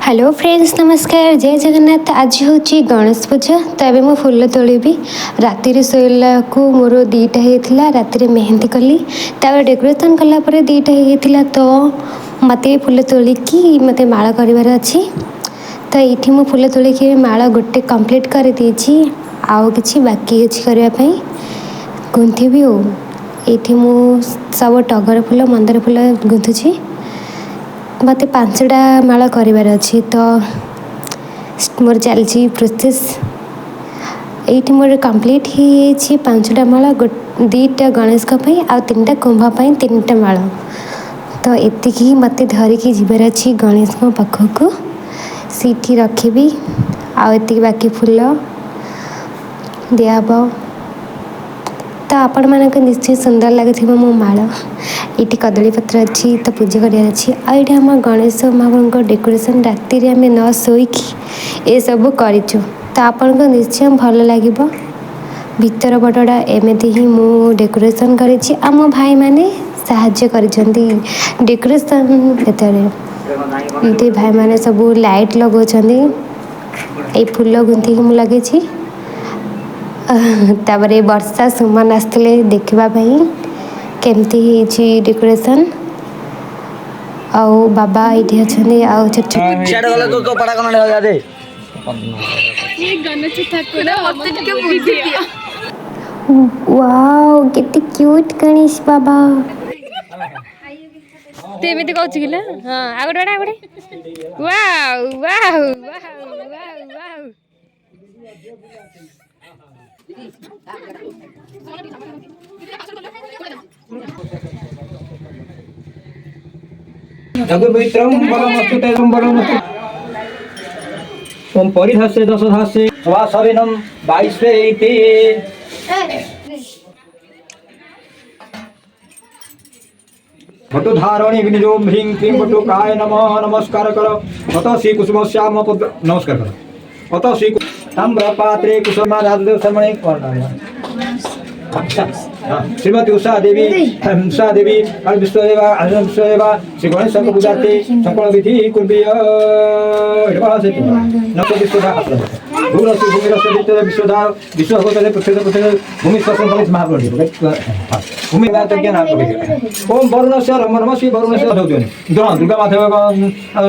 Hello friends, नमस्कार, जय जगन्नाथ। आज हूँ गणेश पूजा। तो ये मु फुल तोलिबी। राति शोला को मोर दीटा होता। राति मेहंदी कली, तापर डेकोरेशन कलापर दीटा होता। तो मत फुल तोलिकी मत माला करार अच्छी। तो ये मु फुल तोलिकी माला गोटे कंप्लीट कर देछि। आउ कि बाकी अच्छी करने गुंथी भी हो। ये मु सब टगर फुल मंदार फुल गुंथुची। मत 5टा माला करार अच्छी। तो मोर चलती प्रोसेस ये मोर कंप्लीट ही 5टा माला 2टा गणेश आ 3टा कुंभपाई 3टा माला। तो ये मत धरिकी जीवार अच्छी गणेश पाखक सीठी रखी। आती बाकी फुल दिहब। तो आपण मानक निश्चय सुंदर लगे मो माला। ये कदली पत्र अच्छी। तो पूजा करार अच्छी। आम गणेश महाप्रभु डेकोरेशन राति आम न शोईकी ये सब करूँ। तो आपण को निश्चय भल लगे। भीतर पटटा एमती ही मु डेकोरेशन करी। आम भाई मैंने साहाଯ୍य करिसेंती डेकोरेशन ये भाई मैंने सब लाइट लगौछंती। ये फूल गुंथी मु लगे। तापर वर्षा सुमन आसते देखापी केमती डेकोरेशन। आउ बाबा ये अच्छा आउ छोट वाओ केते क्यूट गणेश बाबा। तेमेती कहू कि हाँ आगोटे आगोटे वाओ वाओ वाओ वाओ वाओ। ओम परिधासे दशधासे वासविनम 22 भटुधारणी विनिजोम ह्रीं क्लीं भटुकाय नमः नमस्कार करो। अत श्री कुसुम श्याम पद नमस्कार करो। अत श्री ताम्र पात्रे कुसुम राजदेव शर्मणे श्रीमती उषा देवी विश्वदेवा विश्वदेवा श्री गणेश पूजार्थे संकल्प विधि कुर्वीय विश्वदा विश्वभूतले पृथ्वी भूमि स्वयं महाप्रभु भूमि ओम वरुण से रम नम श्री वरुण से दुर्गा माधव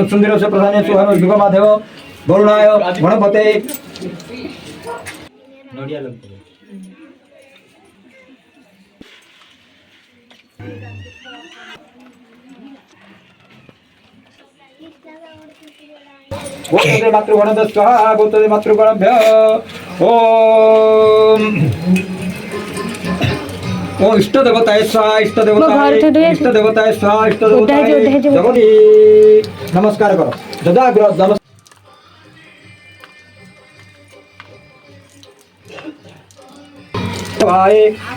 सुंदर से प्रधान दुर्गा माधव वरुणाय गणपते गोत्रे मातृगण स्वाहा गोत्रे मातृगणभ्य ओम ओ इष्ट देवताय स्वाहा इष्ट देवताय स्वाहा इष्ट देवताय जगनी नमस्कार करो। जदाग्र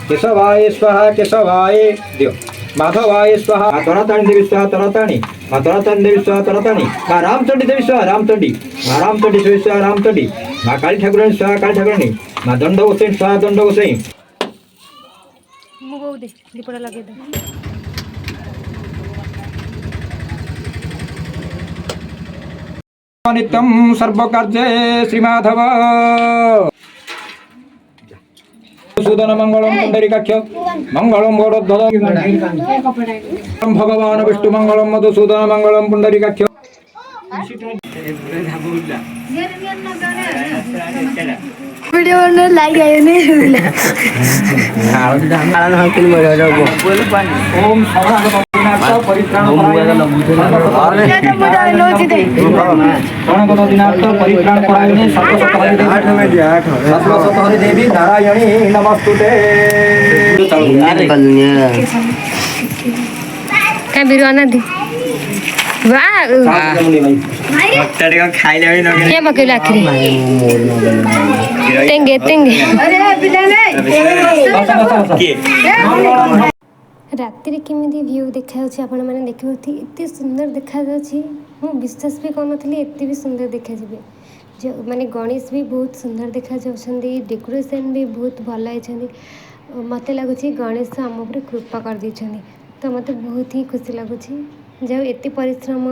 केशवाय स्वाहा केशवाय दियो माधवाय स्वाहा तराताणी देवी स्वाहा तराताणी माँ तराताणी देवी स्वाहा तराताणी माँ रामचंडी देवी स्वाहा रामचंडी माँ रामचंडी देवी स्वाहा रामचंडी माँ काली ठाकुराणी स्वाहा काली ठाकुराणी माँ दंड गोसाई स्वाहा दंड गोसाई। नित्यं सर्वकार्ये श्रीमाधव सूदन मंगलम पुंडरीकाक्ष मंगलम वरध्वज भगवान विष्णु मंगलम मधुसूदन मंगलम पुंडरीकाक्ष। वीडियो ने लाइक आयो ने ओम परित्राण देवी नारायणी नमस्तुते। क्या बिरवाना दी वाह क्या पकेला आखिरी तेंगे तेंगे राति केमी व्यू देखा आपण मैंने देखिए एत सुंदर देखा मु विश्वास भी करूँ एत भी सुंदर देखा जो माने गणेश भी बहुत सुंदर देखा डेकोरेशन भी बहुत भल है। मत लगुच गणेश आम उपर कृपा कर दी। तो मत बहुत ही खुशी लगुच जो एत परिश्रम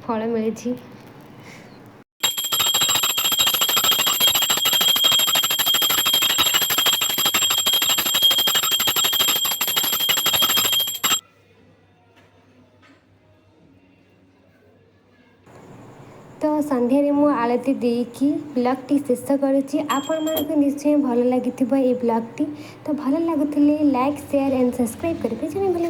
फल मिली। तो संध्यारे मु आलती देकी ब्लॉगटी शेष करुच्ची। आपण मानक निश्चय भल लगी ये ब्लॉगटी। तो भल लगुले लाइक शेयर एंड सब्सक्राइब करेंगे जन भले